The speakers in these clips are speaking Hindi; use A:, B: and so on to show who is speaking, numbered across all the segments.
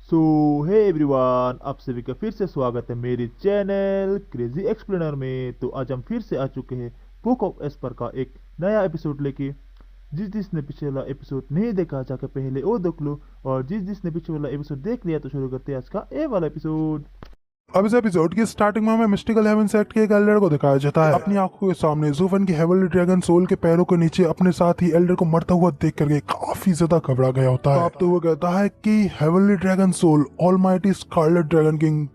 A: सो हे एवरीवन, आप सभी का फिर से स्वागत है मेरे चैनल क्रेजी एक्सप्लेनर में। तो आज हम फिर से आ चुके हैं बुक ऑफ एस्पर का एक नया एपिसोड लेके। जिसने पिछला एपिसोड नहीं देखा जाकर पहले वो देख लो, और जिसने पिछले वाला एपिसोड देख लिया तो शुरू करते हैं आज का ये वाला एपिसोड।
B: अब इस एपिसोड की स्टार्टिंग में हमें मिस्टिकल हेवन सेक्ट के एक एल्डर को दिखाया जाता है। अपनी आंखों के सामने जूफन की हेवनली ड्रैगन सोल के पैरों के नीचे अपने साथ ही एल्डर को मरता हुआ देख करके काफी ज्यादा घबरा गया होता है। तो वो कहता है कि heavenly dragon soul, almighty scarlet dragon king,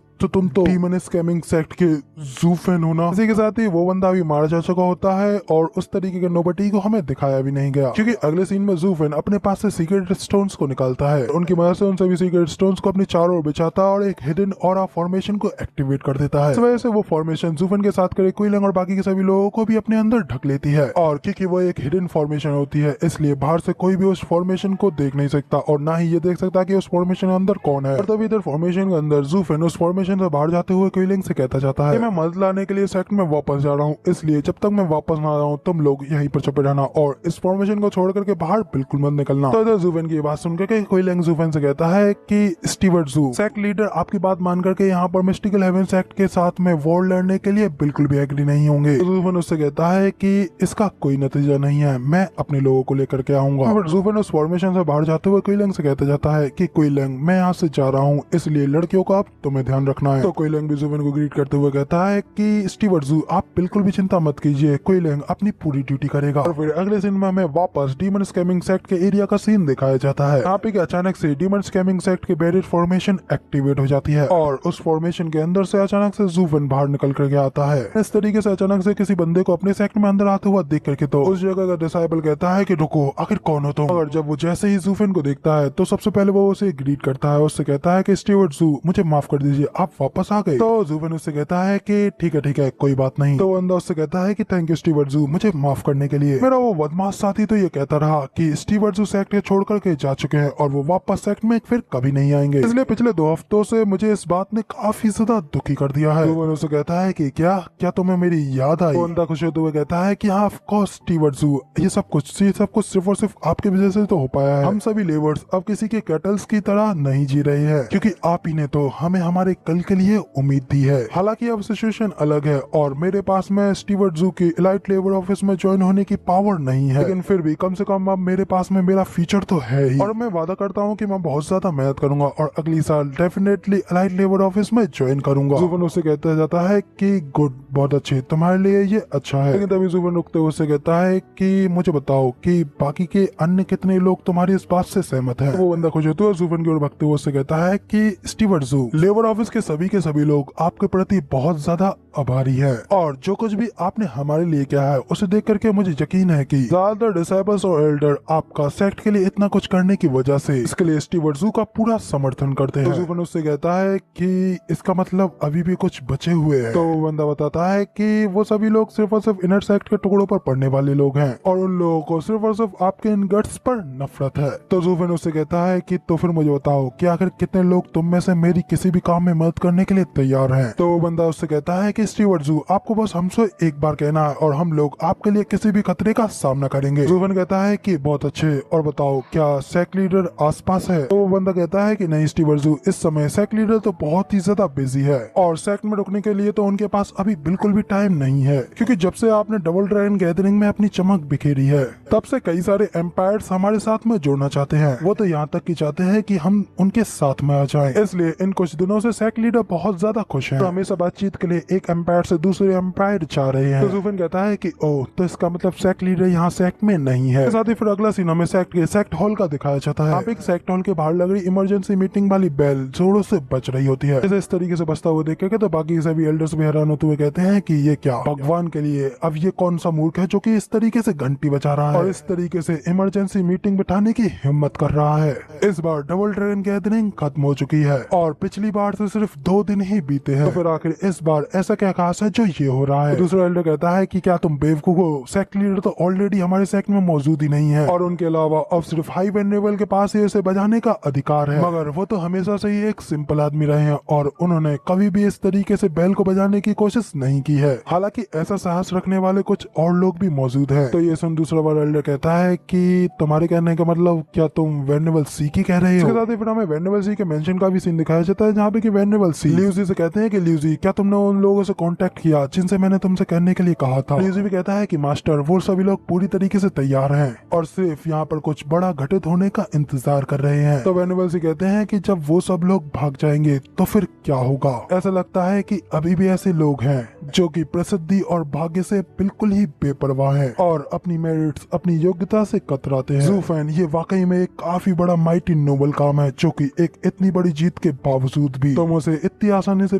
B: तो तुम तो डीमन स्कैमिंग सेक्ट के जूफन हो ना। इसी के साथ ही वो बंदा भी मारा जा चुका होता है और उस तरीके के नोबटी को हमें दिखाया भी नहीं गया, क्योंकि अगले सीन में जूफन अपने पास से सीक्रेट स्टोन्स को निकालता है। उनकी मदद से उन सभी सीक्रेट स्टोन्स को अपनी चारों ओर बिछाता है और एक हिडन ऑरा फॉर्मेशन को एक्टिवेट कर देता है। इस वजह से वो फॉर्मेशन जूफन के साथ करे क्विलिंग और बाकी के सभी लोगों को भी अपने अंदर ढक लेती है। और क्योंकि वो एक हिडन फॉर्मेशन होती है, इसलिए बाहर से कोई भी उस फॉर्मेशन को देख नहीं सकता और ना ही ये देख सकता कि उस फॉर्मेशन के अंदर कौन है। और तभी इधर फॉर्मेशन के अंदर जूफन उस फॉर्मेशन से बाहर जाते हुए क्विलिंग से कहता जाता है कि मैं मदद लाने के लिए सेक्ट में वापस जा रहा हूँ, इसलिए जब तक मैं वापस ना आ रहा हूँ तुम लोग यहीं पर छुपे रहना और इस फॉर्मेशन को छोड़ करके बाहर बिल्कुल मत निकलना। तो इधर जूफन की बात सुनकर के क्विलिंग जूफन से कहता है कि स्टीवर्ट जू, सेक्ट लीडर आपकी बात मान करके यहाँ पर मिस्टिकल हेवन सेक्ट के साथ में वॉर लड़ने के लिए बिल्कुल भी एग्री नहीं होंगे। तो जूफन उससे कहता है कि इसका कोई नतीजा नहीं है, मैं अपने लोगों को लेकर के आऊंगा। और जूफन उस फॉर्मेशन से बाहर जाते हुए क्विलिंग से कहता जाता है कि क्विलिंग मैं यहाँ से जा रहा हूँ, इसलिए लड़कियों का तुम्हें ध्यान रखना है। तो क्विलिंग भी जूफन को ग्रीट करते हुए कहता है कि स्टीवर्ट जू आप बिल्कुल भी चिंता मत कीजिए, क्विलिंग अपनी पूरी ड्यूटी करेगा। और फिर अगले सीन में हमें वापस डीमन स्कैमिंग सेक्ट के एरिया का सीन दिखाया जाता है। यहाँ पे अचानक से डीमन स्कैमिंग सेक्ट की बैरियर फॉर्मेशन एक्टिवेट हो जाती है और उस फॉर्मेशन के अंदर से अचानक से जूफन बाहर निकल करके आता है। इस तरीके से अचानक से किसी बंदे को अपने सेक्ट में अंदर आते हुआ देख करके तो उस जगह का डिसाइबल कहता है कि रुको, आखिर कौन हो तुम। और जब वो जैसे ही जूफन को देखता है तो सबसे पहले वो उसे ग्रीट करता है, उससे कहता है कि स्टीवर्ट जू मुझे माफ कर दीजिए, आप वापस आ गए। तो जूफन उससे कहता है कि ठीक है कोई बात नहीं। तो बंदा उससे कहता है कि थैंक यू स्टीवर्ट जू मुझे माफ करने के लिए। मेरा वो बदमाश साथी तो ये कहता रहा कि स्टीवर्ट जू सेक्ट छोड़ करके जा चुके हैं और वो वापस सेक्ट में फिर कभी नहीं आएंगे, इसलिए पिछले 2 हफ्तों से मुझे इस बात ने काफी ज्यादा दुखी कर दिया है। तो उससे कहता है कि क्या तुम्हें मेरी याद आई। बंदा खुश होते हुए कहता है कि हाँ ऑफ कोर्स स्टीवर्ट जू, ये सब कुछ सिर्फ और सिर्फ आपके वजह से तो हो पाया है। हम सभी लेबर्स अब किसी के कैटल्स की तरह नहीं जी रहे हैं, क्योंकि आप ही ने तो हमें हमारे कल के लिए उम्मीद दी है। हालांकि अब सिचुएशन अलग है और मेरे पास में स्टीवर्ट जू की इलाइट लेबर ऑफिस में ज्वाइन होने की पावर नहीं है, लेकिन फिर भी कम से कम अब मेरे पास में मेरा फ्यूचर तो है ही। और मैं वादा करता हूँ कि मैं बहुत ज्यादा मेहनत करूंगा और अगली साल डेफिनेटली इलाइट लेबर ऑफिस में ज्वाइन करूंगा। जुबन उससे कहता जाता है कि गुड, बहुत अच्छे, तुम्हारे लिए ये अच्छा है। लेकिन तभी जुबन रुकते हुए उससे कहता है कि मुझे बताओ कि बाकी के अन्य कितने लोग तुम्हारी इस बात से सहमत हैं। वो बंदा खुश होते हुए जुबन की ओर भगते हुए उससे कहता है कि स्टीवर्ट जू, लेबर ऑफिस के सभी लोग आपके प्रति बहुत ज्यादा आभारी है और जो कुछ भी आपने हमारे लिए किया है उसे देख करके मुझे यकीन है कि ज्यादातर डिसाइबल्स और एल्डर आपका सेक्ट के लिए इतना कुछ करने की वजह से इसके लिए स्टीवर्ट जू का पूरा समर्थन करते हैं। जुबन उससे कहता है कि इसका मतलब अभी भी कुछ बचे हुए हैं। तो वो बंदा बताता है कि वो सभी लोग सिर्फ और सिर्फ इनर सेक्ट के टुकड़ों पर पड़ने वाले लोग हैं और उन लोगों को सिर्फ और सिर्फ आपके इन गट्स पर नफरत है। तो जुबन उससे कहता है कि तो फिर मुझे बताओ कि आखिर कितने लोग तुम में से मेरी किसी भी काम में मदद करने के लिए तैयार हैं। तो वो बंदा उससे कहता है कि स्टीवर्ट जू, आपको बस हमसे एक बार कहना है और हम लोग आपके लिए किसी भी खतरे का सामना करेंगे। जुबन कहता है कि बहुत अच्छे, और बताओ क्या सेक्ट लीडर आसपास है। तो वो बंदा कहता है कि नहीं स्टीवर्ट जू, इस समय सेक्ट लीडर तो बहुत ही ज्यादा बिजी है और सेक्ट में रुकने के लिए तो उनके पास अभी बिल्कुल भी टाइम नहीं है, क्योंकि जब से आपने डबल ड्रैगन गैदरिंग में अपनी चमक बिखेरी है तब से कई सारे एम्पायर्स हमारे साथ में जुड़ना चाहते हैं। वो तो यहाँ तक की चाहते हैं कि हम उनके साथ में आ जाएं। इसलिए इन कुछ दिनों से सेक्ट लीडर बहुत ज्यादा खुश हैं। तो हमेशा बातचीत के लिए एक एम्पायर से दूसरे एम्पायर जा रहे हैं। तो जुफन कहता है कि ओह, तो इसका मतलब सेक्ट लीडर यहाँ सेक्ट में नहीं है। साथ ही फिर अगला सीन हमें सेक्ट हॉल का दिखाया जाता है। आप एक सेक्ट हॉल के बाहर लग रही इमरजेंसी मीटिंग वाली बेल जोरों से बज रही होती है। इस तरीके से बजता हुआ देख के तो बाकी सभी एल्डर्स भी हैरान होते हुए कहते हैं कि ये क्या भगवान के लिए, अब ये कौन सा मूर्ख है जो कि इस तरीके से घंटी बजा रहा है और इस तरीके से इमरजेंसी मीटिंग बिठाने की हिम्मत कर रहा है। इस बार डबल ड्रैगन गैदरिंग खत्म हो चुकी है और पिछली बार से सिर्फ 2 दिन ही बीते हैं, तो फिर आखिर इस बार ऐसा क्या खास है जो ये हो रहा है। दूसरा एल्डर कहता है कि क्या तुम बेवकूफ हो, सेक्ट लीडर तो ऑलरेडी हमारे सेक्ट में मौजूद ही नहीं है और उनके अलावा अब सिर्फ हाई वेनेबल के पास ही इसे बजाने का अधिकार है, मगर वो तो हमेशा से ही एक सिंपल आदमी रहे हैं और उन्होंने कभी भी इस तरीके से बेल को बजाने की कोशिश नहीं नहीं की है। हालांकि ऐसा साहस रखने वाले कुछ और लोग भी मौजूद हैं। तो ये सुन दूसरा वाला एल्डर कहता है कि तुम्हारे कहने का मतलब क्या तुम वेनेबल सी की कह रहे हो? इसके साथ ही फिर हमें वेनेबल सी के मेंशन का भी सीन दिखाया जाता है, जहाँ पे कि वेनेबल सी ल्यूजी से कहते हैं कि ल्यूजी क्या तुमने उन लोगों से कांटेक्ट किया जिनसे मैंने तुमसे कहने के लिए कहा था? ल्यूजी भी कहता है कि मास्टर वो सभी लोग पूरी तरीके से तैयार हैं और सिर्फ यहाँ पर कुछ बड़ा घटित होने का इंतजार कर रहे हैं। तो वेनेबल सी कहते हैं कि जब वो सब लोग भाग जाएंगे तो फिर क्या होगा? ऐसा लगता है कि अभी भी ऐसे लोग हैं जो कि प्रसिद्धि और भाग्य से बिल्कुल ही बेपरवाह हैं और अपनी मेरिट्स अपनी योग्यता से कतराते हैं। ज़ूफ़ेन ये वाकई में एक काफी बड़ा माइटी नोबल काम है, जो कि एक इतनी बड़ी जीत के बावजूद भी तुम उसे इतनी आसानी से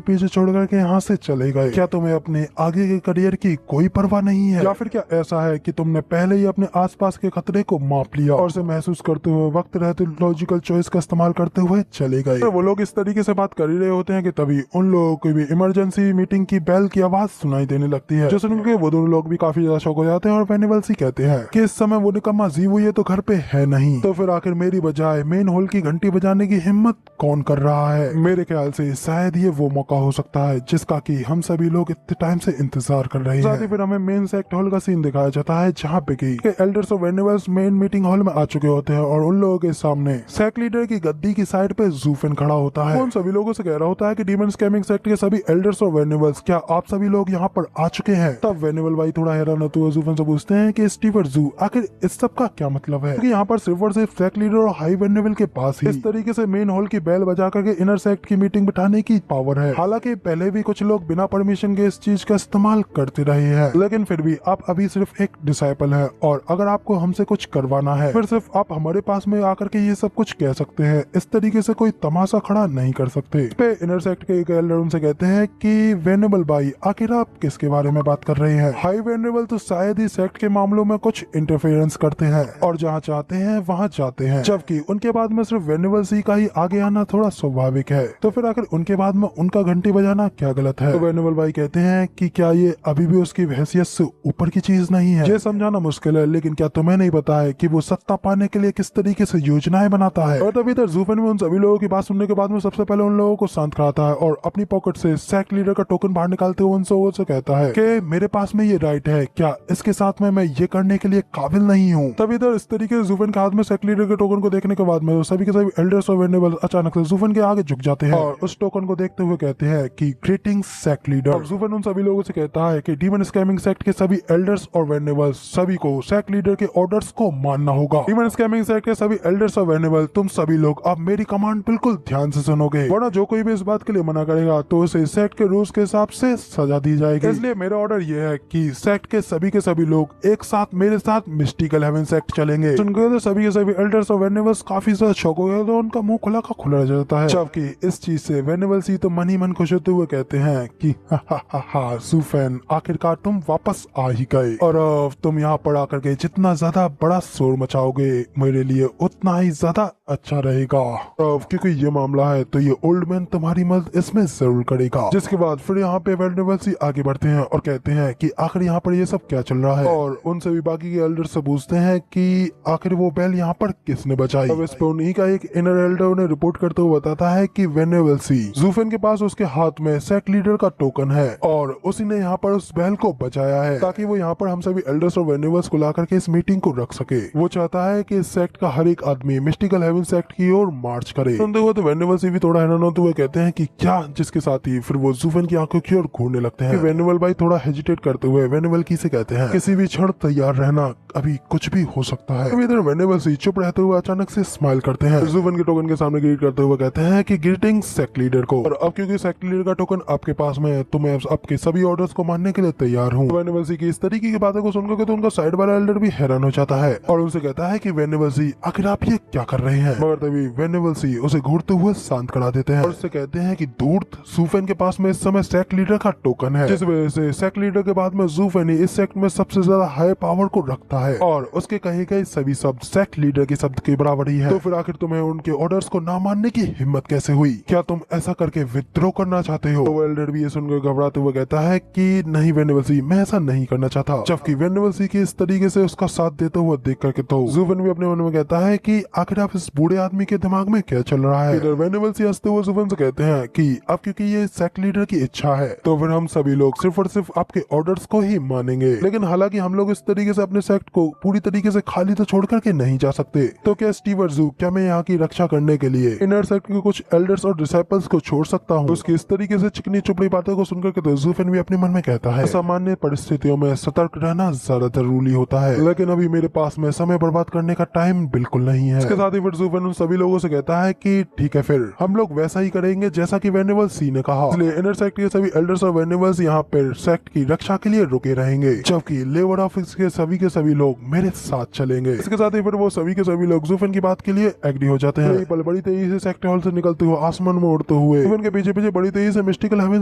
B: पीछे छोड़ करके यहाँ से चले गए। क्या तुम्हें अपने आगे के करियर की कोई परवाह नहीं है, या फिर क्या ऐसा है कि तुमने पहले ही अपने आसपास के खतरे को माप लिया और उसे महसूस करते हुए वक्त रहते लॉजिकल चॉइस का इस्तेमाल करते हुए चले गए? वो लोग इस तरीके से बात कर ही रहे होते हैं कि तभी उन लोगों को भी इमरजेंसी मीटिंग की बेल की आवाज सुनाई देने लगती है, जो सुनकर वो दोनों लोग भी काफी ज्यादा शॉक हो जाते हैं और वेनेबल सी कहते हैं कि इस समय वो निकम्मा जीवो ये तो घर पे है नहीं, तो फिर आखिर मेरी बजाय मेन हॉल की घंटी बजाने की हिम्मत कौन कर रहा है? मेरे ख्याल से शायद ये वो मौका हो सकता है जिसका कि हम सभी लोग इतने टाइम से इंतजार कर रहे हैं। साथ ही फिर हमें मेन सेक्ट हॉल का सीन दिखाया जाता है, जहाँ पे कि एल्डर्स और वेनेबल्स मेन मीटिंग हॉल में आ चुके होते हैं और उन लोगों के सामने सेक्ट लीडर की गद्दी की साइड पे ज़ूफ़ेन खड़ा होता है। उन सभी लोगों से कह रहा होता है कि डीमन स्कैमिंग सेक्ट के सभी एल्डर्स और वेनेबल्स क्या आप सभी लोग यहाँ पर आ चुके हैं? तब वेनेबल भाई थोड़ा हैरान होते हुए ज़ूफ़ेन से पूछते हैं कि स्टीफन ज़ू आखिर इस सब का क्या मतलब है, क्योंकि यहाँ पर सिर्फ और सिर्फ सेक्ट लीडर और हाई वेनेबल के पास ही इस तरीके से मेन हॉल की बेल बजा करके इनर सेक्ट की मीटिंग बिठाने की पावर है। हालांकि पहले भी कुछ लोग बिना परमिशन के इस चीज का इस्तेमाल करते रहे हैं, लेकिन फिर भी आप अभी सिर्फ एक डिसाइपल है और अगर आपको हमसे कुछ करवाना है फिर सिर्फ आप हमारे पास में आकर के ये सब कुछ कह सकते हैं, इस तरीके से कोई तमाशा खड़ा नहीं कर सकते। इस पे इनर सेक्ट के एक एल्डर उनसे कहते हैं कि वेनेबल भाई आखिर आप किसके बारे में बात कर रहे हैं? हाई वेनेबल तो शायद ही सेक्ट के मामलों में कुछ इंटरफेरेंस करते हैं और जहाँ चाहते हैं वहाँ जाते हैं, जबकि उनके बाद में सिर्फ वेनेबल सी का ही आगे आना थोड़ा स्वाभाविक है, तो फिर आखिर उनके बाद में उनका घंटी बजाना क्या गलत है? तो वेनेबल भाई कहते हैं कि क्या ये अभी भी उसकी हैसियत से ऊपर की चीज नहीं है? ये समझाना मुश्किल है, लेकिन क्या तुम्हें नहीं पता है कि वो सत्ता पाने के लिए किस तरीके से योजनाएं बनाता है? और तभी तक ज़ूफ़ेन में उन सभी लोगों की बात सुनने के बाद में सबसे पहले उन लोगों को शांत कराता है और अपनी पॉकेट से सेक्ट लीडर का टोकन बाहर निकालते हुए उनसे से कहता है कि मेरे पास में ये राइट है, क्या इसके साथ में मैं ये करने के लिए काबिल नहीं हूँ? तभी इधर इस तरीके से ज़ूफ़ेन के हाथ में सेक्ट लीडर के टोकन को देखने के बाद में सभी के सभी एल्डर्स और वेनेबल अचानक से ज़ूफ़ेन के आगे झुक जाते हैं और उस टोकन को देखते हुए कहते हैं कि ग्रीटिंग्स सेक्ट लीडर। ज़ूफ़ेन उन सभी लोगों से कहता है कि डीमन स्कैमिंग सेक्ट के सभी एल्डर्स और वेनेबल्स सभी को सेक्ट लीडर के ऑर्डर्स को मानना होगा। डीमन स्कैमिंग सेक्ट के सभी एल्डर्स और वेनेबल तुम सभी लोग अब मेरी कमांड बिल्कुल ध्यान से सुनोगे, वरना जो कोई भी इस बात के लिए मना करेगा तो उसे सेक्ट के रूल्स के हिसाब से सजा दी जाएगी। इसलिए मेरा ऑर्डर ये है कि सेक्ट के सभी लोग एक साथ मेरे साथ मिस्टिकल हेवन सेक्ट चलेंगे। सुनकर तो सभी के सभी एल्डर्स और वेनेबल्स काफी ज्यादा शॉक हो गए, तो उनका मुंह खुला का खुला रह जाता है। जबकि इस चीज से वेनेबल सी तो मन ही मन खुश होते हुए कहते हैं कि हा ज़ूफ़ेन आखिरकार तुम वापस आ ही गए और अब तुम यहाँ पर आकर के जितना ज्यादा बड़ा शोर मचाओगे मेरे लिए उतना ही ज्यादा अच्छा रहेगा। अब क्योंकि ये मामला है तो ये ओल्ड मैन तुम्हारी मदद इसमें जरूर करेगा। जिसके बाद फिर यहाँ पे वेनेबल सी आगे बढ़ते हैं और कहते हैं कि आखिर यहाँ पर ये सब क्या चल रहा है, और उनसे भी बाकी के एल्डर से पूछते हैं कि आखिर वो बेल यहाँ पर किसने बजाई। अब इस पे उन्हीं का एक इनर एल्डर उन्हें रिपोर्ट करते हुए बताता है कि वेनेबल सी ज़ूफ़ेन के पास उसके हाथ में सेक्ट लीडर का टोकन है और उसी ने यहाँ पर उस बेल को बजाया है ताकि वो यहाँ पर हम सभी एल्डर्स और वेनेबल्स को ला करके इस मीटिंग को रख सके। वो चाहता है कि इस सेक्ट का हर एक आदमी मिस्टिकल हेवन सेक्ट की ओर मार्च करे। सुनते हुए तो वेनेबल से भी थोड़ा हैरान होते हुए कहते हैं कि क्या, जिसके साथ ही फिर वो ज़ूफ़ेन की आंखों की ओर घूरने लगते हैं। वेनेबल भाई थोड़ा हेजिटेट करते हुए वेनेबल की से कहते हैं किसी भी क्षण तैयार रहना, अभी कुछ भी हो सकता है। इधर वेनेबल से चुप रहते हुए अचानक से स्माइल करते हैं, ज़ूफ़ेन के टोकन के सामने ग्रीट करते हुए कहते हैं कि ग्रीटिंग सेक्ट लीडर को, और अब क्योंकि सेक्ट लीडर का टोकन आपके पास में है तो मैं आपके सभी ऑर्डर्स को मानने के लिए तैयार हूँ। वेनेबल सी की इस तरीके की बातों को सुनकर तो उनका साइड वाला एल्डर भी हैरान हो जाता है और उनसे कहता है कि वेनेबल सी आखिर आप ये क्या कर रहे हैं, मगर तभी वेनेबल सी उसे घूरते हुए शांत करा देते हैं और उससे कहते हैं कि दूर्त ज़ूफ़ेन के पास में इस समय सेक्ट लीडर का टोकन है, जिस वजह से सेक्ट लीडर के बाद में ज़ूफ़ेन ही इस सेक्ट में सबसे ज्यादा हाई पावर को रखता है और उसके कहे गए सभी शब्द सेक्ट लीडर के शब्द के बराबर ही है। तो फिर आखिर तुम्हें उनके ऑर्डर्स को ना मानने की हिम्मत कैसे हुई? क्या तुम ऐसा करके विद्रोह करना चाहते हो? तो एल्डर भी ये सुनकर घबराते हुए कहता है कि नहीं वेनेबल सी, मैं ऐसा नहीं करना चाहता। जबकि वेनेबल सी की इस तरीके से उसका साथ देते हुए देख करके तो ज़ूफ़ेन भी अपने मन में कहता है कि आखिर आप इस बूढ़े आदमी के दिमाग में क्या चल रहा है। इधर वेनेबल सी हंसते हुए ज़ूफ़ेन से कहते हैं कि अब क्योंकि ये सेक्ट लीडर की इच्छा है तो फिर हम सभी लोग सिर्फ और सिर्फ आपके ऑर्डर्स को ही मानेंगे। लेकिन हालांकि हम लोग इस तरीके से अपने सेक्ट को पूरी तरीके से खाली तो छोड़ करके नहीं जा सकते। तो क्या स्टीवर जू, क्या मैं यहाँ की रक्षा करने के लिए इनर सेक्ट के कुछ एल्डर्स और डिसाइपल्स को छोड़ सकता हूँ? उसकी इस तरीके से चिकनी चुपड़ी बातों को सुनकर के तो ज़ूफेन भी अपने मन में कहता है, सामान्य परिस्थितियों में सतर्क रहना ज्यादा जरूरी होता है, लेकिन अभी मेरे पास में समय बर्बाद करने का टाइम बिल्कुल नहीं है। इसके साथ ही फिर ज़ूफेन उन सभी लोगों से कहता है कि ठीक है, फिर हम लोग वैसा ही करेंगे जैसा कि वेनेबल सी ने कहा। इसलिए इनर सेक्ट के सभी एल्डर्स और वेनेबल्स यहाँ पर सेक्ट की रक्षा के लिए रुके रहेंगे, जबकि लेबर ऑफिस के सभी लोग मेरे साथ चलेंगे। इसके साथ ही फिर वो सभी के सभी लोग ज़ूफेन की बात के लिए एग्री हो जाते हैं। पल बड़ी तेजी से सेक्ट हॉल से निकलते हुए आसमान में उड़ते हुए ज़ूफेन के पीछे पीछे बड़ी तेजी से मिस्टिकल हेवन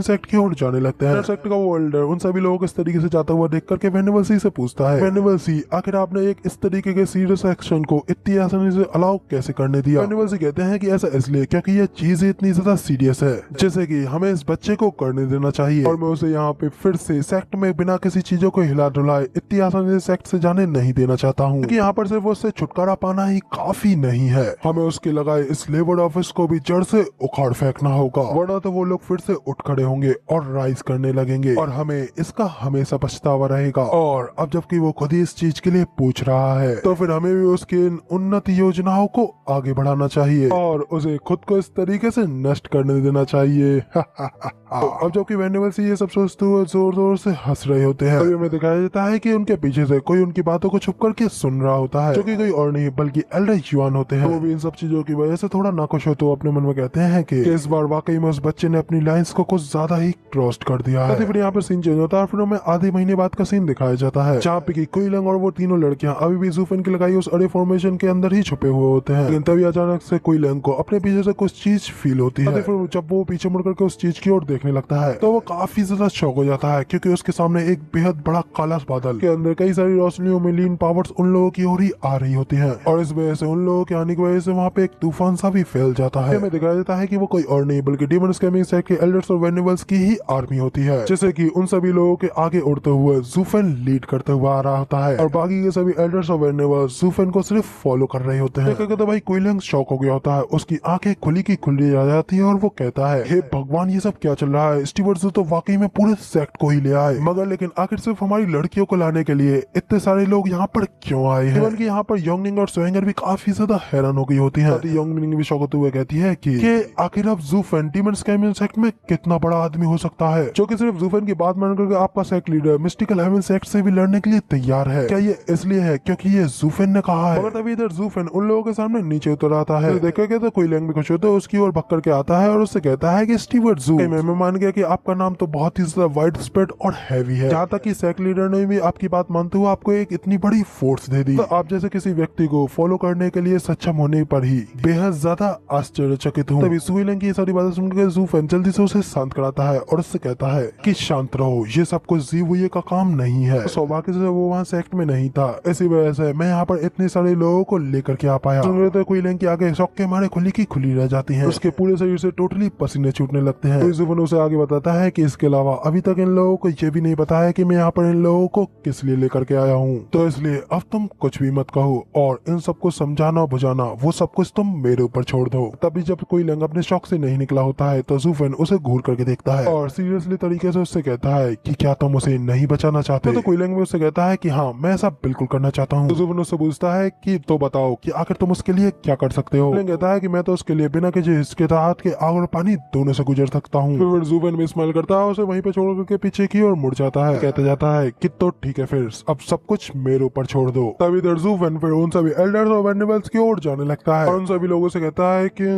B: सेक्ट की ओर जाने लगते हैं। सेक्ट का वो एल्डर उन सभी लोगों को इस तरीके से जाता हुआ देख करके वेनेबल सी से पूछता है, वेनेबल सी, आखिर आपने एक इस तरीके के सीरियस एक्शन को इतनी आसानी से अलाउ कैसे करने दिया? वेनेबल सी कहते हैं कि ऐसा इसलिए क्योंकि ये चीज इतनी ज्यादा सीरियस है, जैसे कि हमें इस बच्चे को करने देना चाहिए, और मैं उसे यहाँ पे फिर से सेक्ट में बिना किसी चीजों को हिला डुलाए इतनी आसानी से सेक्ट से जाने नहीं देना चाहता हूँ, क्योंकि यहाँ पर सिर्फ उससे छुटकारा पाना ही काफी नहीं है, हमें उसके लगाए इस लेबर ऑफिस को भी जड़ से उखाड़ फेंकना होगा, वरना तो वो लोग फिर से उठ खड़े होंगे और राइज करने लगेंगे और हमें इसका हमेशा पछतावा रहेगा। और अब जबकि वो खुद ही इस चीज के लिए पूछ रहा है, तो फिर हमें भी उसकी इन उन्नति योजनाओं को आगे बढ़ाना चाहिए और उसे खुद को इस तरीके से नष्ट करने देना चाहिए। तो अब जबकि वेनेबल से ये सब सोचते हुए जोर जोर से हंस रहे होते हैं, तभी हमें दिखाया जाता है कि उनके पीछे से कोई उनकी बातों को छुप करके सुन रहा होता है, जो कि कोई और नहीं बल्कि एल्डर युआन होते हैं। वो भी इन सब चीजों की वजह से थोड़ा नाखुश हो, तो अपने मन में कहते हैं कि इस बार वाकई में उस बच्चे ने अपनी लाइंस को कुछ ज्यादा ही क्रॉस कर दिया है। फिर यहाँ पर सीन चेंज होता है, फिर हमें आधे महीने बाद का सीन दिखाया जाता है, जहाँ पे कुइलंग और वो तीनों लड़कियां अभी भी ज़ूफेन की लगाई उस अरे फॉर्मेशन के अंदर ही छुपे हुए होते हैं। लेकिन तभी अचानक से कुइलंग को अपने पीछे से कुछ चीज फील होती है। फिर जब वो पीछे मुड़ करके उस चीज की ओर देखने लगता है, तो वो काफी ज्यादा शॉक हो जाता है, क्योंकि उसके सामने एक बेहद बड़ा काला बादल के अंदर कई सारी रोशनियों में लीन पावर्स उन लोगों की ओर ही आ रही होती है, और इस वजह से उन लोगों के आने की वजह से वहाँ पे एक तूफान सा भी फैल जाता है। हमें दिखाया जाता है कि वो कोई और नहीं बल्कि डीमन स्कैमिंग सेक्ट के एल्डर्स और वेनेबल्स की ही आर्मी होती है, जैसे कि उन सभी लोगों के आगे उड़ते हुए ज़ूफेन लीड करते हुए आ रहा होता है, और बाकी के सभी एल्डर्स और वेनेबल्स ज़ूफेन को सिर्फ फॉलो कर रहे होते हैं। तो भाई कुइलंग शॉक हो गया होता है, उसकी आंखें खुली की खुली आ जाती है और वो कहता है, हे भगवान, ये सब क्या चल रहा है? स्टीवर्ट जू तो वाकई में पूरे सेक्ट को ही ले आए, मगर लेकिन आखिर सिर्फ हमारी लड़कियों को लाने के लिए इतने सारे लोग यहाँ पर क्यों आए हैं? बल्कि यहाँ पर योंगनिंग और स्वेंगर भी काफी ज्यादा हैरान हो गई होती है। योंगनिंग भी शौक होते हुए कहती है कि आखिर अब ज़ूफेन डीमन स्कैमिंग सेक्ट में कितना बड़ा आदमी हो सकता है, जो कि सिर्फ ज़ूफेन की बात मान करके आपका sect leader mystical heaven sect से भी लड़ने के लिए तैयार है? क्या ये इसलिए है क्योंकि ये ज़ूफेन ने कहा है? मगर तभी इधर ज़ूफेन उन लोगों के सामने नीचे उतर आता है, देखेगा तो कुइलंग भी खुश होता है, उसकी ओर भक्कर के आता है और उससे कहता है कि स्टीवर्ट जू, मैं मान गया कि आपका नाम तो बहुत ही ज्यादा वाइड स्प्रेड और हैवी है, जहाँ तक कि सेक्ट लीडर ने भी आपकी बात मानते हुए आपको एक इतनी बड़ी फोर्स दे दी। तो आप जैसे किसी व्यक्ति को फॉलो करने के लिए सक्षम होने पर ही बेहद ज्यादा आश्चर्यचकित हूँ। तभी कुइलंग की सारी बातें सुनकर ज़ूफेन जल्दी से उसे शांत कराता है और उससे कहता है कि शांत रहो, ये सब कुछ जी हुए का काम नहीं है। सौभाग्य से वो वहाँ सेक्ट में नहीं था, इसी वजह से मैं यहाँ पर इतने सारे लोगों को लेकर के आ पाया। तो कुइलंग की आगे शौक के मारे खुली की खुली रह जाती है, उसके पूरे शरीर से टोटली पसीने छूटने लगते हैं। तो ज़ूफेन उसे आगे बताता है कि इसके अलावा अभी तक इन लोगों को ये भी नहीं पता है कि मैं यहाँ पर इन लोगों को किस लिए लेकर के आया हूँ, तो इसलिए अब तुम कुछ भी मत कहो और इन सबको समझाना बुझाना वो सब कुछ तुम मेरे ऊपर छोड़ दो। तभी जब कुइलंग अपने शौक से नहीं निकला होता है, तो ज़ूफेन उसे घूर करके देखता है और सीरियसली तरीके से उससे कहता है कि क्या तुम उसे नहीं बचाना चाहते? तो कुइलंग भी उससे कहता है कि हाँ, मैं ऐसा बिल्कुल करना चाहता हूँ। तो ज़ूफेन उससे पूछता है कि तो बताओ कि आखिर तुम उसके लिए क्या कर सकते हो? कुइलंग कहता है कि मैं तो उसके लिए बिना किसी हिचकिचाहट के आग और पानी दोनों से गुजर सकता हूँ। फिर ज़ूफेन भी स्माइल करता है, उसे वहीं पे छोड़ करके पीछे की ओर मुड़ जाता है, कहता जाता है कि तो ठीक है, फिर अब सब कुछ मेरे ऊपर छोड़ दो। तभी इधर ज़ूफेन फिर उन सभी एल्डर्स और वेनेबल्स की ओर जाने लगता है और उन सभी लोगों से कहता है कि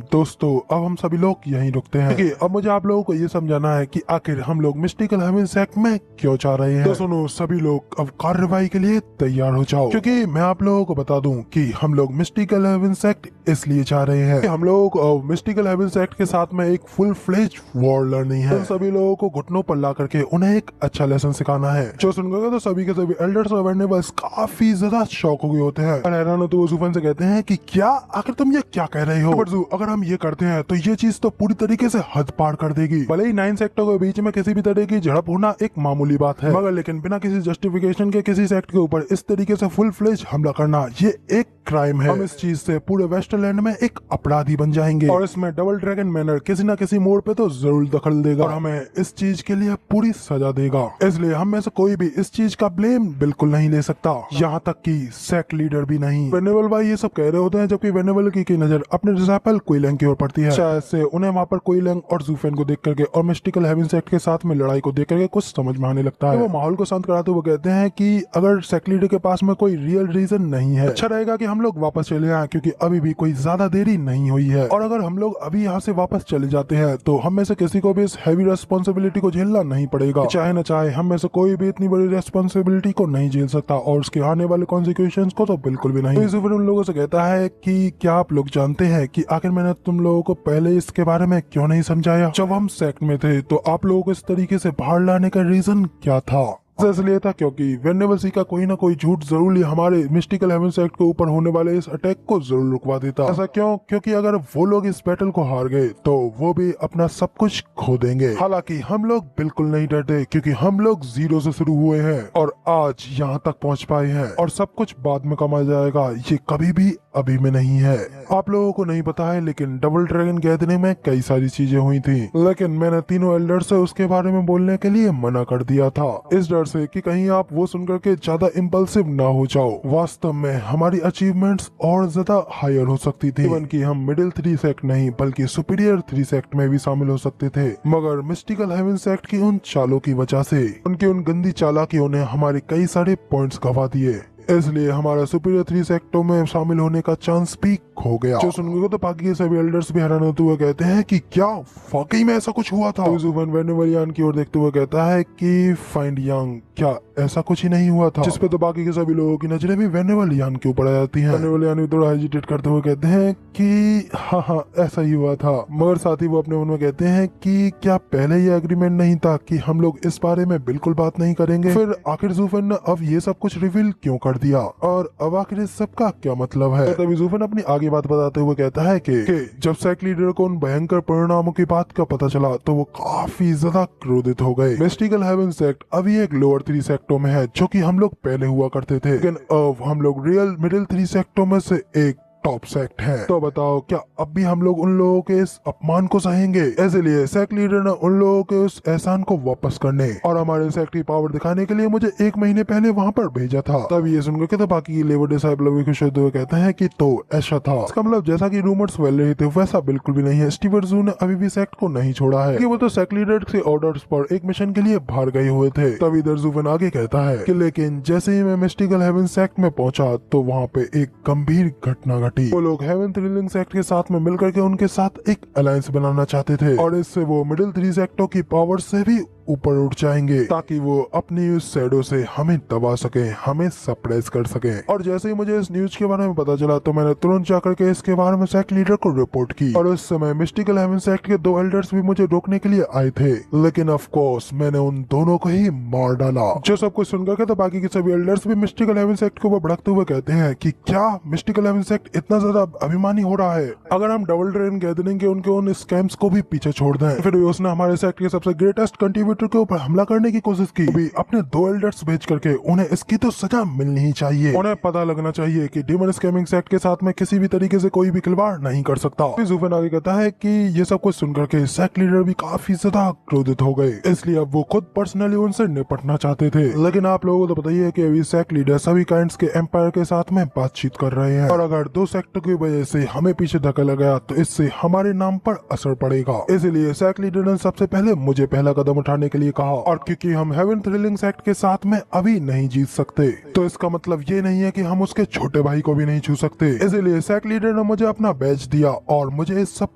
B: दोस्तों, अब हम सभी लोग यहीं रुकते हैं, क्योंकि अब मुझे आप लोगों को ये समझाना है कि आखिर हम लोग मिस्टिकल हेवन सेक्ट में क्यों जा रहे हैं। तो सुनो सभी लोग, अब कार्रवाई के लिए तैयार हो जाओ, क्योंकि मैं आप लोगों को बता दूं कि हम लोग मिस्टिकल हेवन सेक्ट इसलिए जा रहे हैं कि हम लोग मिस्टिकल हेवन सेक्ट के साथ में एक फुल फ्लेज वॉर लड़नी है। तो सभी लोगों को घुटनों पर ला करके उन्हें एक अच्छा लेसन सिखाना है। जो सुनकर तो सभी के सभी एल्डर्स और वेनेबल्स काफी ज्यादा शौक हो गए होते हैं और हैरान होते हुए ज़ूफेन से कहते हैं कि क्या, आखिर तुम ये क्या कह रहे हो? अगर हम ये करते हैं तो ये चीज तो पूरी तरीके से हद पार कर देगी। भले ही 9 सेक्टों के बीच में किसी भी तरह की झड़प होना एक मामूली बात है, मगर लेकिन बिना किसी जस्टिफिकेशन के किसी सेक्ट के ऊपर इस तरीके से फुल फ्लेज हमला करना, ये एक क्राइम है। हम इस चीज से पूरे वेस्टरलैंड में एक अपराधी बन जाएंगे और इसमें डबल ड्रैगन मैनर किसी न किसी मोड़ पे तो जरूर दखल देगा और हमें इस चीज के लिए पूरी सजा देगा। इसलिए हम में से कोई भी इस चीज का ब्लेम बिल्कुल नहीं ले सकता, यहाँ तक कि सेक्ट लीडर भी नहीं। वेनेबल भाई ये सब कह रहे होते हैं जबकि वेनेबल की नजर अपने डिसाइपल कुइलैंग की ओर पड़ती है। शायद से उन्हें वहाँ पर कुइलैंग और ज़ूफेन को देख करके और मिस्टिकल हेवन सेक्ट के साथ में लड़ाई को देख करके कुछ समझ में आने लगता है। वो माहौल को शांत कराते हुए कहते हैं कि अगर सेक्ट लीडर के पास में कोई रियल रीजन नहीं है, अच्छा रहेगा कि हम लोग वापस चले आए क्योंकि अभी भी कोई ज्यादा देरी नहीं हुई है और अगर हम लोग अभी यहाँ से वापस चले जाते हैं तो हम में से किसी को भी इस हैवी रेस्पॉन्सिबिलिटी को झेलना नहीं पड़ेगा। चाहे न चाहे हम में से कोई भी इतनी बड़ी रेस्पॉन्सिबिलिटी को नहीं झेल सकता और उसके आने वाले कॉन्सिक्वेंसेस को तो बिल्कुल भी नहीं। तो ज़ूफेन उन लोगों से कहता है कि क्या आप लोग जानते हैं कि आखिर मैंने तुम लोगों को पहले इसके बारे में क्यों नहीं समझाया? जब हम सेक्ट में थे तो आप लोगों को इस तरीके से बाहर लाने का रीजन क्या था? इसलिए था क्योंकि वेनेबल सी का कोई ना कोई झूठ जरूर हमारे मिस्टिकल हेवन सेक्ट के ऊपर होने वाले इस अटैक को जरूर रुकवा देता। ऐसा क्यों? क्योंकि अगर वो लोग इस बैटल को हार गए तो वो भी अपना सब कुछ खो देंगे। हालांकि हम लोग बिल्कुल नहीं डरते क्योंकि हम लोग जीरो से शुरू हुए हैं और आज यहाँ तक पहुँच पाए हैं और सब कुछ बाद में कमा जाएगा, ये कभी भी अभी में नहीं है। आप लोगों को नहीं पता है लेकिन डबल ड्रैगन गैदरिंग में कई सारी चीजें हुई थी, लेकिन मैंने तीनों एल्डर से उसके बारे में बोलने के लिए मना कर दिया था, इस डर से कि कहीं आप वो सुनकर के ज्यादा इम्पल्सिव ना हो जाओ। वास्तव में हमारी अचीवमेंट्स और ज्यादा हायर हो सकती थी, इवन कि हम मिडिल 3 सेक्ट नहीं बल्कि सुपीरियर 3 सेक्ट में भी शामिल हो सकते थे, मगर मिस्टिकल हेवन सेक्ट की उन चालों की वजह से, उनकी उन गंदी चालाकियों ने हमारे कई सारे पॉइंट्स गवा दिए, इसलिए हमारा सुपीरियर 3 सेक्टों में शामिल होने का चांस भी खो गया। जो सुनने को तो बाकी के सभी एल्डर्स भी हैरान होते हुए कहते हैं कि क्या वाकई में ऐसा कुछ हुआ था? तो ज़ूफेन वेनेवल की ओर देखते हुए कहता है कि फाइंड यांग, क्या ऐसा कुछ ही नहीं हुआ था? जिसपे तो बाकी के सभी लोगों की नजरें भी वेनेवल यान के ऊपर आ जाती हैं। वेनेवल यान भी थोड़ा हेजिटेट करते हुए कहते हैं कि हाँ ऐसा ही हुआ था, मगर साथ ही वो अपने मन में कहते हैं कि क्या पहले ये एग्रीमेंट नहीं था कि हम लोग इस बारे में बिल्कुल बात नहीं करेंगे? फिर आखिर ज़ूफेन ने अब ये सब कुछ रिवील क्यों कर दिया और अब आखिर इस सब का क्या मतलब है? तभी ज़ूफेन अपनी आगे बात बताते हुए कहता है कि जब सेक्ट लीडर को उन भयंकर परिणामों की बात का पता चला तो वो काफी ज्यादा क्रोधित हो गए। मिस्टिकल हेवन सेक्ट अभी एक लोअर 3 सेक्टों में है जो कि हम लोग पहले हुआ करते थे, लेकिन अब हम लोग रियल मिडिल 3 सेक्टों में से एक टॉप सेक्ट है। तो बताओ क्या अब भी हम लोग उन लोगों के इस अपमान को सहेंगे? इसलिए सेक्ट लीडर ने उन लोगों के उस एहसान को वापस करने और हमारे सेक्ट की पावर दिखाने के लिए मुझे 1 महीने पहले वहाँ पर भेजा था। तब ये सुनकर के तो बाकी के लेबर डिसाइपल भी खुश होते हुए कहते हैं कि तो ऐसा था। इसका मतलब जैसा कि रूमर्स फैल रहे थे वैसा बिल्कुल भी नहीं है। स्टीवर्ट ज़ू ने अभी भी सेक्ट को नहीं छोड़ा है, वो तो सेक्ट लीडर के ऑर्डर्स पर एक मिशन के लिए बाहर गए हुए थे। तब इधर ज़ूफेन आगे कहता है कि लेकिन जैसे ही मैं मिस्टिकल हेवन सेक्ट में पहुंचा तो वहाँ पे एक गंभीर घटना घटी। वो लोग हेवन थ्रिलिंग सेक्ट के साथ में मिलकर के उनके साथ एक अलायंस बनाना चाहते थे और इससे वो मिडिल 3 सेक्टों की पावर से भी ऊपर उठ जाएंगे ताकि वो अपनी उस शैडो से हमें दबा सके, हमें सप्रेस कर सके। और जैसे ही मुझे इस न्यूज के बारे में पता चला तो मैंने तुरंत जाकर के इसके बारे में सेक्ट लीडर को रिपोर्ट की और उस समय मिस्टिकल हेवन सेक्ट के 2 एल्डर्स भी मुझे रोकने के लिए आए थे, लेकिन ऑफ कोर्स मैंने उन दोनों को ही मार डाला। जो सब कुछ सुनकर के तो बाकी के सभी एल्डर्स भी मिस्टिकल हेवन सेक्ट को भड़कते हुए कहते हैं कि क्या मिस्टिकल हेवन सेक्ट इतना ज्यादा अभिमानी हो रहा है? अगर हम डबल ड्रैगन गैदरिंग के उनके उन स्कैम्स को भी पीछे छोड़ दें, फिर भी उसने हमारे सेक्ट के सबसे ग्रेटेस्ट कंट्रीब्यूटर के ऊपर हमला करने की कोशिश की, भी अपने 2 एल्डर्स भेज करके उन्हें इसकी तो सजा मिलनी ही चाहिए। उन्हें पता लगना चाहिए कि डीमन स्कैमिंग सेक्ट के साथ में किसी भी तरीके से कोई भी खिलवाड़ नहीं कर सकता। ज़ूफेन आगे कहता है कि ये सब कुछ सुनकर के सेक्ट लीडर भी काफी ज्यादा क्रोधित हो गए, इसलिए अब वो खुद पर्सनली उनसे निपटना चाहते थे। लेकिन आप लोगों को तो पता ही है कि अभी सेक्ट लीडर सभी काइंड्स के एम्पायर के साथ में बातचीत कर रहे हैं और अगर 2 सेक्टों की वजह से हमें पीछे धकेला गया तो इससे हमारे नाम पर असर पड़ेगा। इसलिए सेक्ट लीडर ने सबसे पहले मुझे पहला कदम उठाने के लिए कहा और क्योंकि हम हेवन थ्रिलिंग सेक्ट के साथ में अभी नहीं जीत सकते तो इसका मतलब ये नहीं है कि हम उसके छोटे भाई को भी नहीं छू सकते। इसलिए सेक्ट लीडर ने मुझे अपना बैच दिया और मुझे इस सब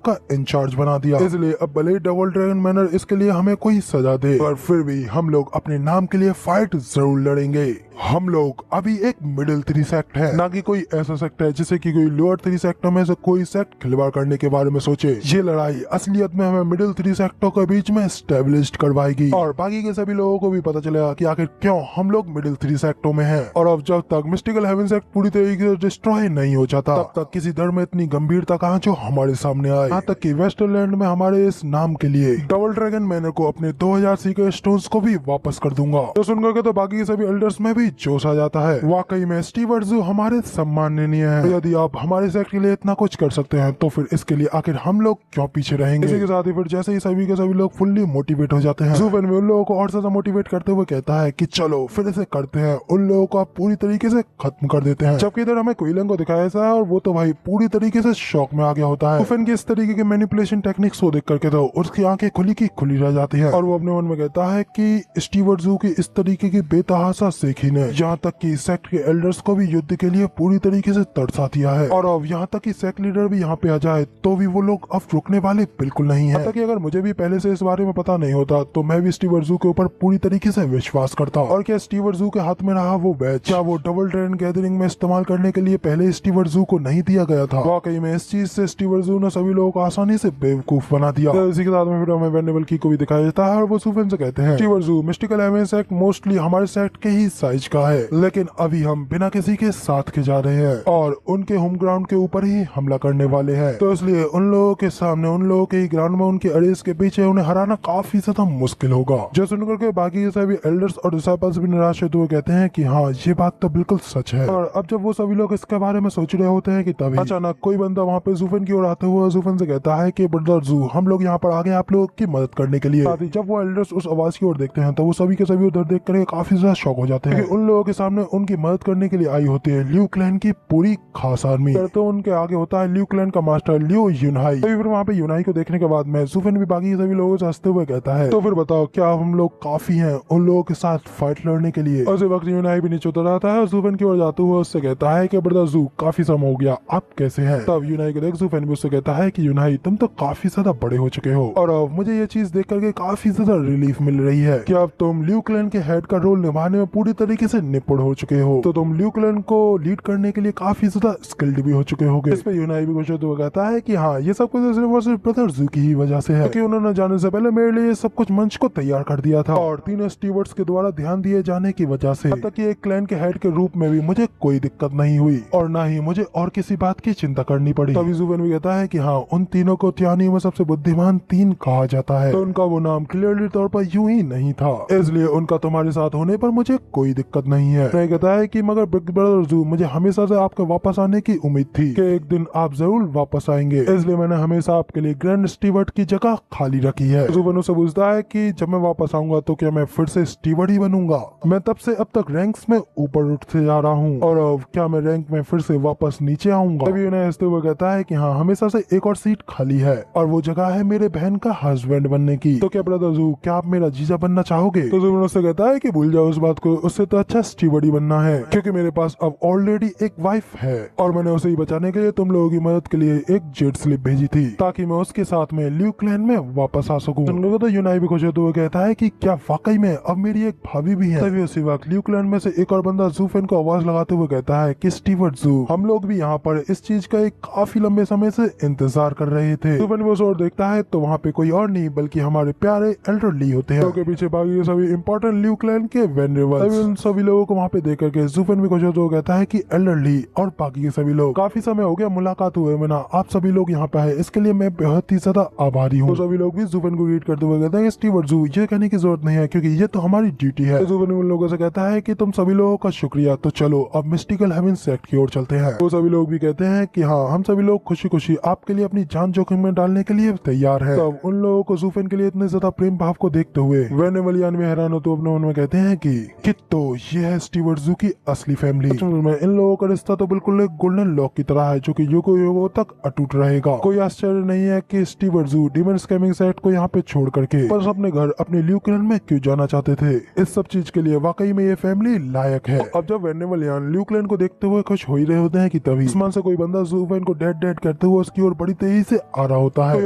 B: का इंचार्ज बना दिया। इसलिए अब भले ही डबल ड्रैगन मैनर इसके लिए हमें कोई सजा दे, पर फिर भी हम लोग अपने नाम के लिए फाइट जरूर लड़ेंगे। हम लोग अभी एक मिडिल 3 सेक्ट है, ना कि कोई ऐसा सेक्ट है जिसे कि कोई लोअर 3 सेक्टों में से कोई सेक्ट खिलवाड़ करने के बारे में सोचे। ये लड़ाई असलियत में हमें मिडिल 3 सेक्टों के बीच में एस्टेब्लिश्ड करवाएगी। जाएगी और बाकी के सभी लोगों को भी पता चलेगा कि आखिर क्यों हम लोग मिडिल 3 सेक्टों में हैं। और अब जब तक मिस्टिकल हेवन सेक्ट पूरी तरीके से डिस्ट्रॉय नहीं हो जाता तब तक किसी दर में इतनी गंभीरता कहाँ जो हमारे सामने आए। यहाँ तक कि वेस्टरलैंड में हमारे इस नाम के लिए डबल ड्रैगन मैनर को अपने 2000 सीक्रेट स्टोन्स को भी वापस कर दूंगा। तो सुनकर के तो बाकी के सभी एल्डर्स में भी जोश आ जाता है। वाकई में स्टीवर्ट ज़ू हमारे सम्माननीय है। यदि आप हमारे सेक्ट के लिए इतना कुछ कर सकते हैं तो फिर इसके लिए आखिर हम लोग क्यों पीछे रहेंगे। इसी के साथ ही फिर जैसे ही सभी के सभी लोग फुल्ली मोटिवेट हो जाते हैं, ज़ूफेन भी उन लोगों को और ज्यादा मोटिवेट करते हुए कहता है कि चलो फिर इसे करते हैं, उन लोगों को आप पूरी तरीके से खत्म कर देते हैं। जबकि इधर हमें क्विलन को दिखाया था और वो तो भाई पूरी तरीके से शॉक में आ गया होता है। ज़ूफेन के इस तरीके के मैनिपुलेशन टेक्निक्स को देख करके तो उसकी आंखें खुली की खुली रह जाती है और वो अपने मन में कहता है कि स्टीवर्ट ज़ू की इस तरीके की बेतहाशा सीखी ने यहाँ तक कि सेक्ट के एल्डर्स को भी युद्ध के लिए पूरी तरीके से तरसा दिया है। और अब यहाँ तक कि सेक्ट लीडर भी यहाँ पे आ जाए तो भी वो लोग अब रुकने वाले बिल्कुल नहीं है। कि अगर मुझे भी पहले से इस बारे में पता नहीं होता तो मैं भी स्टीवर्ट ज़ू के ऊपर पूरी तरीके से विश्वास करता। और क्या स्टीवर्ट ज़ू के हाथ में रहा वो बैच, क्या वो डबल ड्रैगन गैदरिंग में इस्तेमाल करने के लिए पहले स्टीवर्ट ज़ू को नहीं दिया गया था। वाकई में इस चीज से स्टीवर्ट ज़ू ने सभी लोगों को आसानी से बेवकूफ बना दिया। तो इसी के साथ में फिर हमें वेनेबल की को भी दिखाया जाता है और वो ज़ूफेन से कहते हैं स्टीवर्ट ज़ू मिस्टिकल हेवन सेक्ट मोस्टली हमारे सेक्ट के ही साइज का है, लेकिन अभी हम बिना किसी के साथ के जा रहे हैं और उनके होम ग्राउंड के ऊपर ही हमला करने वाले हैं। तो इसलिए उन लोगों के सामने, उन लोगों के ग्राउंड में, उनके अरेस के पीछे उन्हें हराना काफी ज्यादा मुश्किल होगा। जो सुनकर के बाकी के सभी एल्डर्स और डिसाइपल्स भी निराश होते हुए कहते हैं कि हाँ ये बात तो बिल्कुल सच है। और अब जब वो सभी लोग इसके बारे में सोच रहे होते हैं कि तभी अचानक कोई बंदा वहाँ पे ज़ूफेन की ओर आते हुए ज़ूफेन से कहता है कि ब्रदर ज़ू, हम लोग यहाँ पर आ गए आप लोग की मदद करने के लिए। साथ ही जब वो एल्डर्स उस आवाज की ओर देखते हैं तो वो सभी के सभी उधर देख कर काफी ज्यादा शॉक हो जाते हैं। उन लोगों के सामने उनकी मदद करने के लिए आई होती है ल्यू क्लैन की पूरी खास आर्मी। तो उनके आगे होता है ल्यू क्लैन का मास्टर ल्यू यूनहाई। तो फिर वहाँ पे यूनहाई को देखने के बाद में ज़ूफेन भी बाकी सभी लोगों से हंसते हुए कहता है तो फिर बताओ क्या हम लोग काफी हैं उन लोगों के साथ फाइट लड़ने के लिए। और उसी वक्त यूनहाई भी नीचे उतर आता है और ज़ूफेन की ओर जाते हुए उससे कहता है कि ब्रदर ज़ू, काफी समय हो गया, आप कैसे हैं। तब यूनहाई को देख ज़ूफेन भी उससे कहता है कि यूनहाई, तुम तो काफी ज्यादा बड़े हो चुके हो और अब मुझे ये चीज देख करके काफी ज्यादा रिलीफ मिल रही है कि अब तुम ल्यू क्लैन के हेड का रोल निभाने में पूरी तरीके से निपुण हो चुके हो। तो तुम ल्यू क्लैन को लीड करने के लिए काफी ज्यादा स्किल्ड भी हो चुके होगे। इस पे यूनहाई भी खुश होते हुए कहता है कि हाँ, ये सब कुछ सिर्फ और सिर्फ ब्रदर ज़ू की ही वजह से है, क्योंकि उन्होंने जाने से पहले मेरे लिए सब कुछ मंच को तैयार कर दिया था और तीनों स्टीवर्ट्स के द्वारा ध्यान दिए जाने की वजह से अब तक एक क्लैन के हेड के रूप में भी मुझे कोई दिक्कत नहीं हुई और न ही मुझे और किसी बात की चिंता करनी पड़ी। तभी ज़ूफेन भी कहता है कि हाँ, उन तीनों को त्यानी में सबसे बुद्धिमान 3 कहा जाता है, तो उनका वो नाम क्लियरली तौर पर यूं ही नहीं था, इसलिए उनका तुम्हारे साथ होने पर मुझे कोई दिक्कत नहीं है। मैं कहता है कि मगर बिग ब्रदर ज़ू, मुझे हमेशा से आपके वापस आने की उम्मीद थी कि एक दिन आप जरूर वापस आएंगे, इसलिए मैंने हमेशा आपके लिए ग्रैंड स्टीवर्ट की जगह खाली रखी है। ज़ूफेन उससे पूछता है कि जब मैं वापस आऊंगा तो क्या मैं फिर से स्टीवर्ट ही बनूंगा? मैं तब से अब तक रैंक्स में ऊपर उठते जा रहा हूँ और अब क्या मैं रैंक में फिर से वापस नीचे आऊंगा? तभी उन्हें हंसते हुए कहता है कि हाँ, हमेशा से एक और सीट खाली है और वो जगह है मेरे बहन का हस्बैंड बनने की। तो क्या ब्रदर ज़ू, क्या आप मेरा जीजा बनना चाहोगे? तो ज़ूफेन उससे कहता है कि भूल जाओ उस बात को, उससे तो अच्छा स्टीवर्ट ही बनना है, क्योंकि मेरे पास अब ऑलरेडी एक वाइफ है और मैंने उसे ही बचाने के लिए तुम लोगों की मदद के लिए एक जेट स्लिप भेजी थी ताकि मैं उसके साथ में ल्यू क्लैन में वापस आ सकूं। सुनकर तो यूनहाई भी खुश होते हुए कहता है कि क्या वाकई में अब मेरी एक भाभी भी है? तभी उसी वक्त ल्यू क्लैन में से एक और बंदा ज़ूफेन को आवाज लगाते हुए कहता है कि स्टीवर्ट ज़ू, हम लोग भी यहाँ पर इस चीज का एक काफी लंबे समय से इंतजार कर रहे थे। ज़ूफेन वो और देखता है तो वहाँ पे कोई और नहीं बल्कि हमारे प्यारे एल्डर ली होते हैं, के पीछे बाकी सभी इंपॉर्टेंट ल्यू क्लैन के वेनरेबल्स। उन सभी लोगों को वहाँ पे देख करके ज़ूफेन भी खुश होते हुए कहता है कि एल्डर ली और बाकी के सभी लोग, काफी समय हो गया मुलाकात हुए बिना, आप सभी लोग यहाँ पे आए, इसके लिए मैं बहुत ही ज्यादा आभारी हूँ। तो सभी लोग भी ज़ूफेन को ग्रीट करते हुए कहते हैं स्टीवर्ट ज़ू, ये कहने की जरूरत नहीं है क्योंकि ये तो हमारी ड्यूटी है। तो ज़ूफेन उन लोगों से कहता है कि तुम सभी लोगों का शुक्रिया, तो चलो अब मिस्टिकल हेवन सेक्ट की ओर चलते हैं। तो सभी लोग भी कहते हैं कि हाँ, हम सभी लोग खुशी खुशी आपके लिए अपनी जान जोखिम में डालने के लिए तैयार है। तब उन लोगों को ज़ूफेन के लिए इतने ज्यादा प्रेम भाव को देखते हुए वेनेवलियन में हैरान होते अपने मन में कहते हैं कि तो ये है स्टीवर्ट ज़ू की असली फैमिली। इन लोगों का रिश्ता तो बिल्कुल एक गोल्डन लॉक की तरह है जो कि युगों युगों तक अटूट रहेगा। कोई आश्चर्य नहीं है कि Stewart zoo demon scamming set को यहाँ पे छोड़ करके बस अपने घर अपने ल्यू क्लैन में क्यों जाना चाहते थे। इस सब चीज के लिए वाकई में ये फैमिली लायक है। अब जब वेनेवलियन ल्यू क्लैन को देखते हुए खुश हो ही रहे होते हैं कि तभी आसमान से कोई बंदा ज़ूफेन को डेड डेड करते हुए उसकी ओर बड़ी तेजी से आ रहा होता है। कोई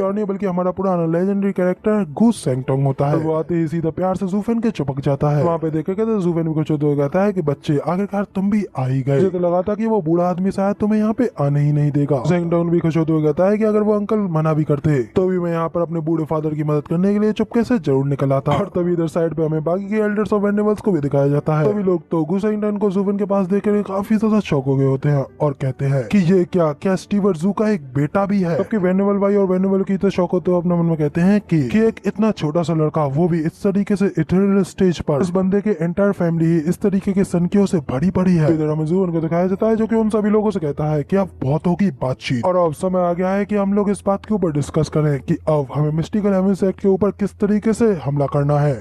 B: और नहीं बल्कि हमारा पुराना लेजेंडरी कैरेक्टर गूस सेंगटोंग होता है। वो आते ही सीधा प्यार से ज़ूफेन के चिपक जाता है। वहाँ पे देख के ज़ूफेन भी कुछ होते कहता है कि बच्चे, आखिरकार तुम भी आ ही गए। मुझे तो लगा था कि वो बूढ़ा आदमी शायद तुम्हें यहाँ पे आने ही नहीं देगा। सेंगटोंग भी खुश होते हुए कहता है कि अगर वो अंकल मना भी करते तो भी मैं यहाँ पर अपने बूढ़े फादर की मदद करने के लिए चुपके से जरूर उड़ निकल आता है। और तभी इधर साइड पे हमें बाकी के एल्डर्स और वेनेबल्स को भी दिखाया जाता है। तभी लोग तो गुसाइंगटन को जूफन के पास देखकर काफी ज्यादा शॉक हो गए होते हैं और कहते हैं कि ये क्या स्टीवर्ट जू का एक बेटा भी है। सबके वेनेबल भाई और वेनेबल की तो शौक होते अपने मन में कहते हैं कि एक इतना छोटा सा लड़का, वो भी इस तरीके से इटरनल स्टेज पर, इस बंदे के एंटायर फैमिली इस तरीके के सनकियों से भरी पड़ी है। इधर हमें जून को दिखाया जाता है जो कि उन सभी लोगों से कहता है कि अब बहुत होगी बातचीत और अब समय आ गया है कि हम लोग इस बात के ऊपर डिस्कस करें कि अब हमें मिस्टिकल हेवन सेक्ट के ऊपर किस तरीके से हमला करना है।